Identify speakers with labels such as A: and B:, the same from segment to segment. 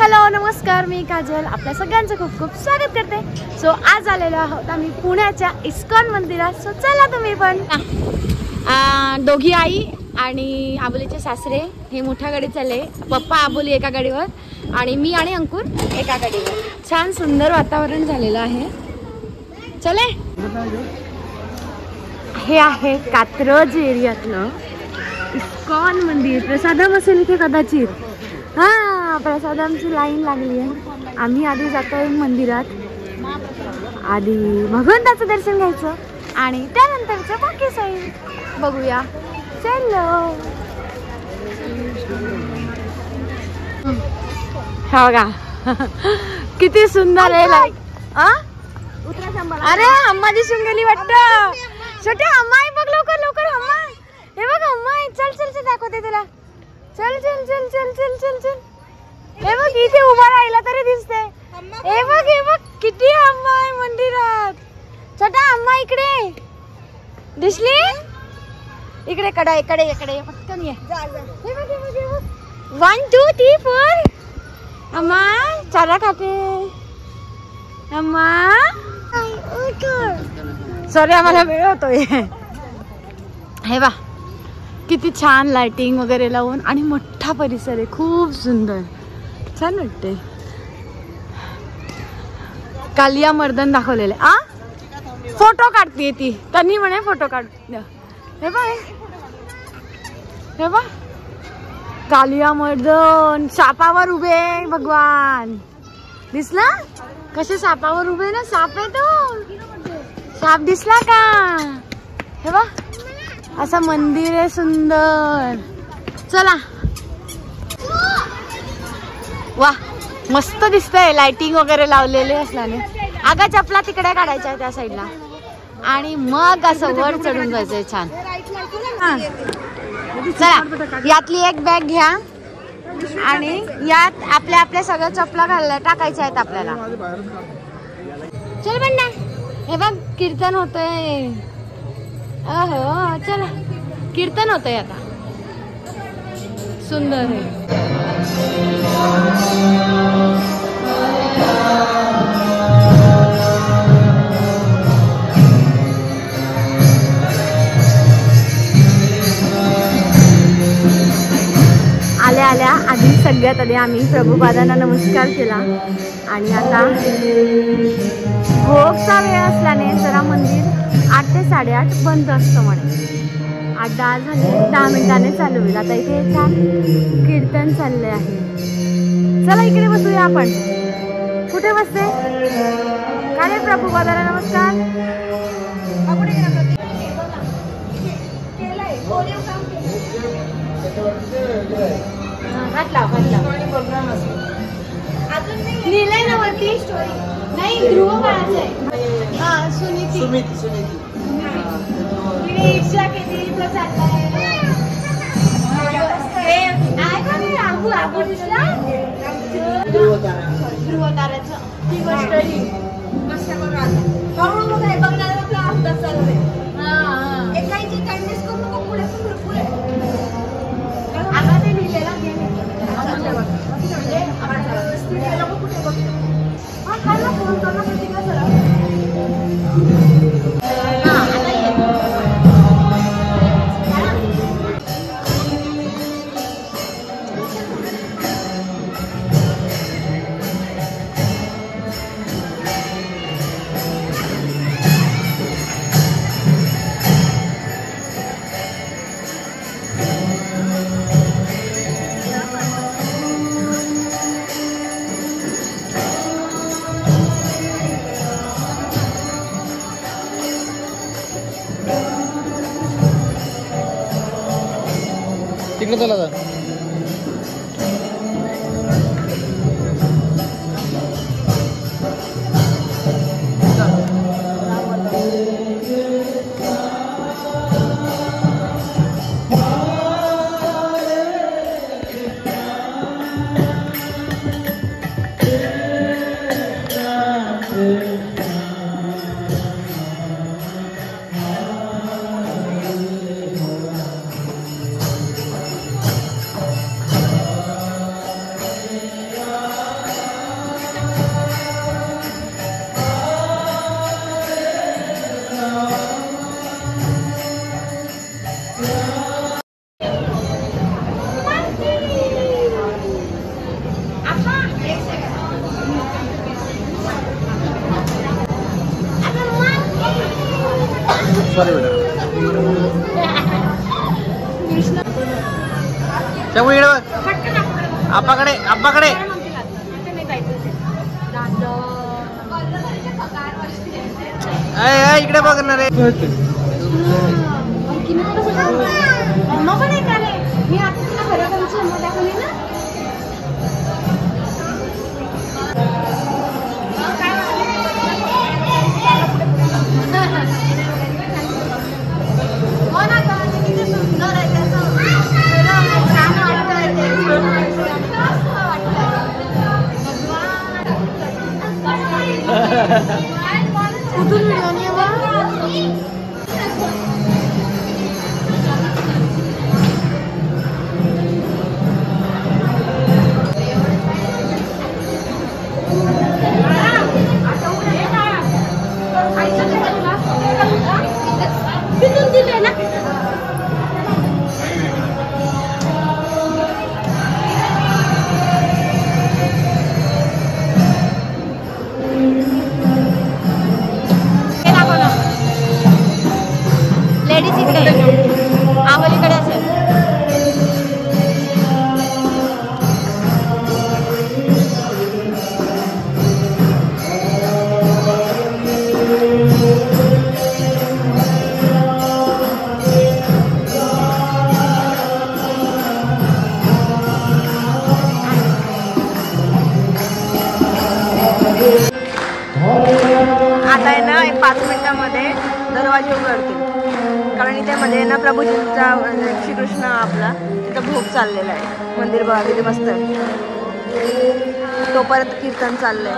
A: Hello नमस्कार, मी काजल आपल्या सगळ्यांचं खूप खूप स्वागत करते। सो आज आलेलो आहोत आम्ही पुण्याच्या इस्कॉन मंदिरात। सो चला तुम्ही पण। दोघी आई आणि आबोलीचे सासरे हे मोठ्या गाडीत चालले, पप्पा आबोली एका गाडीवर आणि मी आणि अंकुर एका गाडीवर। छान सुंदर वातावरण झालेलं आहे। चले, हे आहे कात्रज एरियातलं इस्कॉन मंदिर। प्रसादम असेल इथे कदाचित। हा, प्रसादांची लाईन लागली आहे। आम्ही आधी जातोय मंदिरात, आधी भगवंताचं दर्शन घ्यायचं आणि त्यानंतरचं बाकी सही बघूया। चलो, हा बघा किती सुंदर आहे। लाईक अरे अम्मा दिसून गेली वाटतं। छोट्या अम्मा आहे बघ, लवकर लवकर अम्मा। हे बघ अम्मा आहे, चल चल चल दाखवते तुला। चल चल चल चल चल चल चल। हे बघ इथे उभा राहिला तरी दिसते। हे बघ किती अम्मा आहे मंदिरात। छोटा अम्मा इकडे दिसली, इकडे कडा इकडे इकडे पटकन ये। हे बघ 1 2 3 4 अम्मा चारा खाते अम्मा। सॉरी आम्हाला वेळ होतोय। हे बघ किती छान लाइटिंग वगैरे लावून आणि मोठा परिसर आहे, खूप सुंदर छान वाटते। कालिया मर्दन दाखवलेले आ फोटो काढते ती, त्यांनी म्हणे फोटो काढ। हे बघ हे बघ कालिया मर्दन सापावर उभे भगवान। दिसला कसे सापावर उभे ना, साप आहे तो। साप दिसला का? हे बघ असं मंदिर आहे सुंदर। चला, वा मस्त दिसतंय, लाइटिंग वगैरे लावलेले असल्याने। अगं चपला तिकडे काढायच्या त्या साईडला आणि मग असं वर चढून जायचंय छान। चला, यातली एक बॅग घ्या आणि यात आपल्या आपल्या सगळ्या चपला घालल्या टाकायच्या आहेत आपल्याला। चल बंडा, हे बघ कीर्तन होतंय। अहो चला, कीर्तन होतंय आता, सुंदर आहे। आल्या आल्या आधी सगळ्यात आधी आम्ही प्रभुपादांना नमस्कार केला आणि आता भोगचा वेळ असल्याने जरा मंदिर 8 ते 8:30 बंद असतं म्हणे। 8-10 झाले, 10 मिनिटाने चालू होईल। आता इथे छान कीर्तन चालले आहे। चला इकडे बसूया आपण। कुठे बसते? काय रे प्रभुपादांना नमस्कार। लिहिलंय ना वरती, नाही ध्रुव बाळाचं आहे। हा सुनीती ईर्ष्या किती चाललाय। आबू आबू दिसला ध्रुव ताराचं ती गोष्ट मस्त बघा। हळूहळू बघाय बघणार आपला अभ्यास चालू आहे। हा एकाची कंटेस्ट करू नको, पुढे पुढे आता ते लिहिलेला म्हणजे आपण कुठे बघतो। हा खायला फोन करणं किती का सर।
B: तिकडे चला जा। सॉरी बेटा. शंभू इकडे बघ. आपाकडे आपाकडे. इकडे बघ ना रे.
A: लेडीज इकडे आवलीकडे असेल. आता आहे ना 5 मिनिटामध्ये दरवाजे उघडतील, कारण इथे मध्ये ना प्रभूजींचा श्रीकृष्ण आपला तिथं भोग चाललेला आहे. मंदिर बघा किती मस्त आहे. तो परत कीर्तन चाललंय.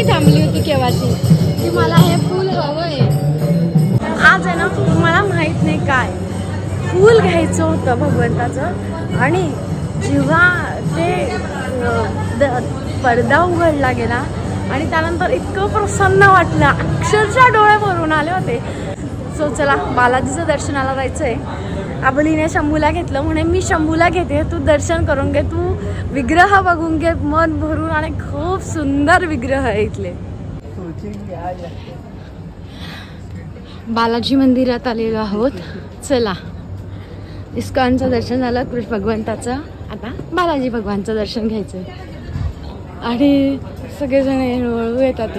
A: मी थांबली होती केव्हाची की मला हे फूल हवंय. आज आहे ना मला माहित नाही काय फूल घ्यायचं होतं भगवंताचं आणि जेव्हा ते पडदा उघडला गेला आणि त्यानंतर इतकं प्रसन्न वाटलं अक्षरशः डोळे भरून आले होते. सो चला बालाजीचं दर्शनाला जायचंय. आबलीने शंभूला घेतलं म्हणे मी शंभूला घेते तू दर्शन करून घे तू विग्रह बघून घे मन भरून आणि खूप सुंदर विग्रह आहे इथले. बालाजी मंदिरात आलेलो आहोत. चला इस्कॉनचं दर्शन झालं कृष्ण भगवंताचं आता बालाजी भगवानचं दर्शन घ्यायचं आणि सगळेजण हळूहळू येतात.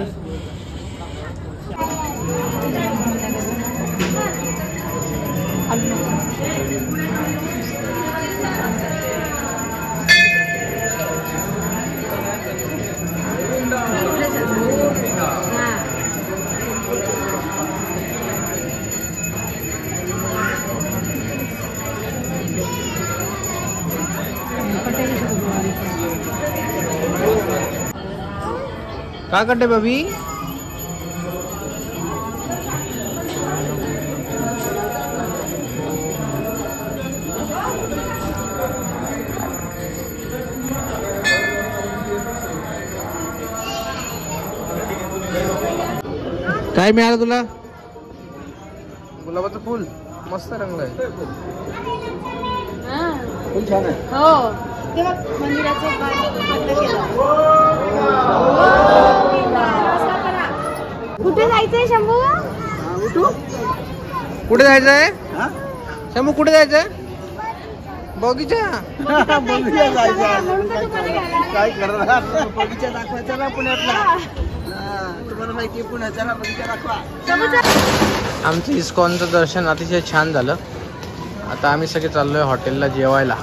B: काय करते बबी? काय मिळालं तुला? गुलाबाचं फुल मस्त रंग आहे. फुल छान आहे.
A: हो ते बघ मंदिराचं कुठे जायचंय शंभू?
B: कुठे जायचंय शंभू? कुठे जायचंय? बगीचा.
C: काय करणार बगीचा दाखवायचा ना पुण्यातला. तुम्हाला माहिती आहे पुण्याचा ना बगीचा दाखवा.
B: आमचं इस्कॉनचं दर्शन अतिशय छान झालं. आता आम्ही सगळे चाललोय हॉटेलला जेवायला.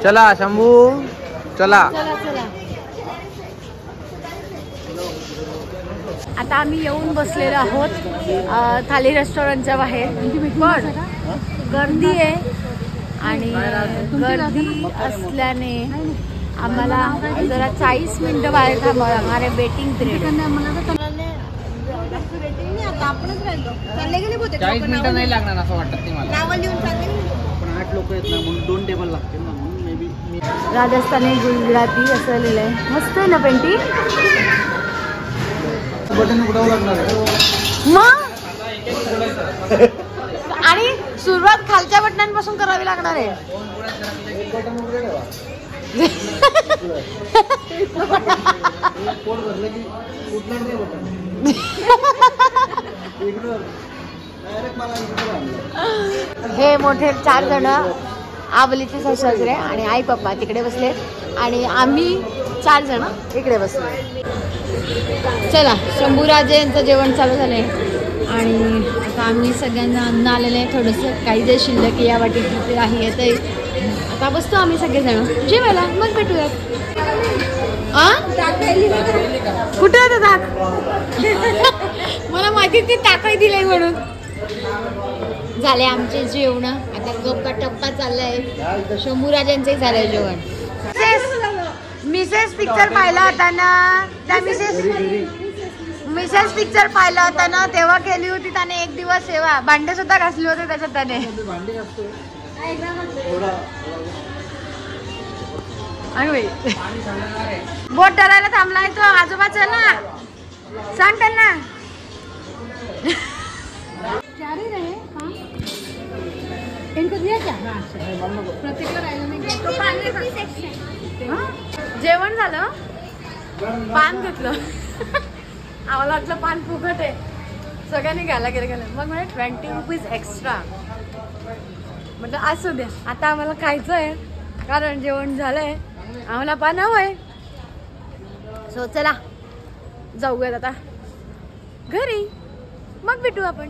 B: चला शंभू चला.
A: आता आम्ही येऊन बसलेलो आहोत थाली रेस्टॉरंटच्या बाहेर. पण गर्दी आहे आणि गर्दी असल्याने आम्हाला जरा 40 मिनिटं बाहेर थांबावं लागणार आहे वेटिंग पिरियड.
B: 40 मिनिटं नाही लागणार असं वाटत ते मला.
C: पण 8 लोक आहेत ना म्हणून 2 टेबल लागते ना म्हणून मे बी.
A: राजस्थानी गुजराती असं लिहिलंय. मस्त आहे ना पेंटिंग.
C: बटन उघडावं लागणार आहे
A: मग आणि सुरुवात खालच्या बटनांपासून करावी लागणार आहे.
C: बटन उघडे ठेवा. पोट भरलं की उठणार नाही बटन. डायरेक्ट मला इकडे आणलं.
A: हे मोठे 4 जण आबलीचे सासरे आणि आई पप्पा तिकडे बसले आणि आम्ही 4 जण इकडे बसले. चला शंभूराजे यांचं जेवण चालू झालंय आणि आता आम्ही सगळ्यांना अन्न आलेलं आहे. थोडंसं काही जे शिल्लक या वाटीत किती आहे येतंय. आता बसतो आम्ही सगळेजण जेवायला मग भेटूयात. कुठे होतं ताक? मला माहिती ती ताकही दिलंय म्हणून. झाले आमचे जेवण. आता गप्पा टप्पा चाललाय. शंभूराजांचंही झालंय जेवण. मिसेस पिक्चर पाहिला होता ना त्या मिसेस पिक्चर पाहिला होता ना तेव्हा केली होती त्याने 1 दिवस सेवा. भांडे सुद्धा घासले होते त्याच्यात त्याने. बोट धरायला थांबलाय तो आजोबा. चला सांग त्यांना. जेवण झालं. पान घेतलं. आम्हाला वाटलं पान फुकट आहे. सगळ्यांनी घ्यायला गेलं. मग म्हणजे 20 रुपीज एक्स्ट्रा. म्हटलं असू द्या आता आम्हाला खायचं आहे कारण जेवण झालंय. आम्हाला पान हवंय. सो चला जाऊयात आता घरी मग भेटू आपण.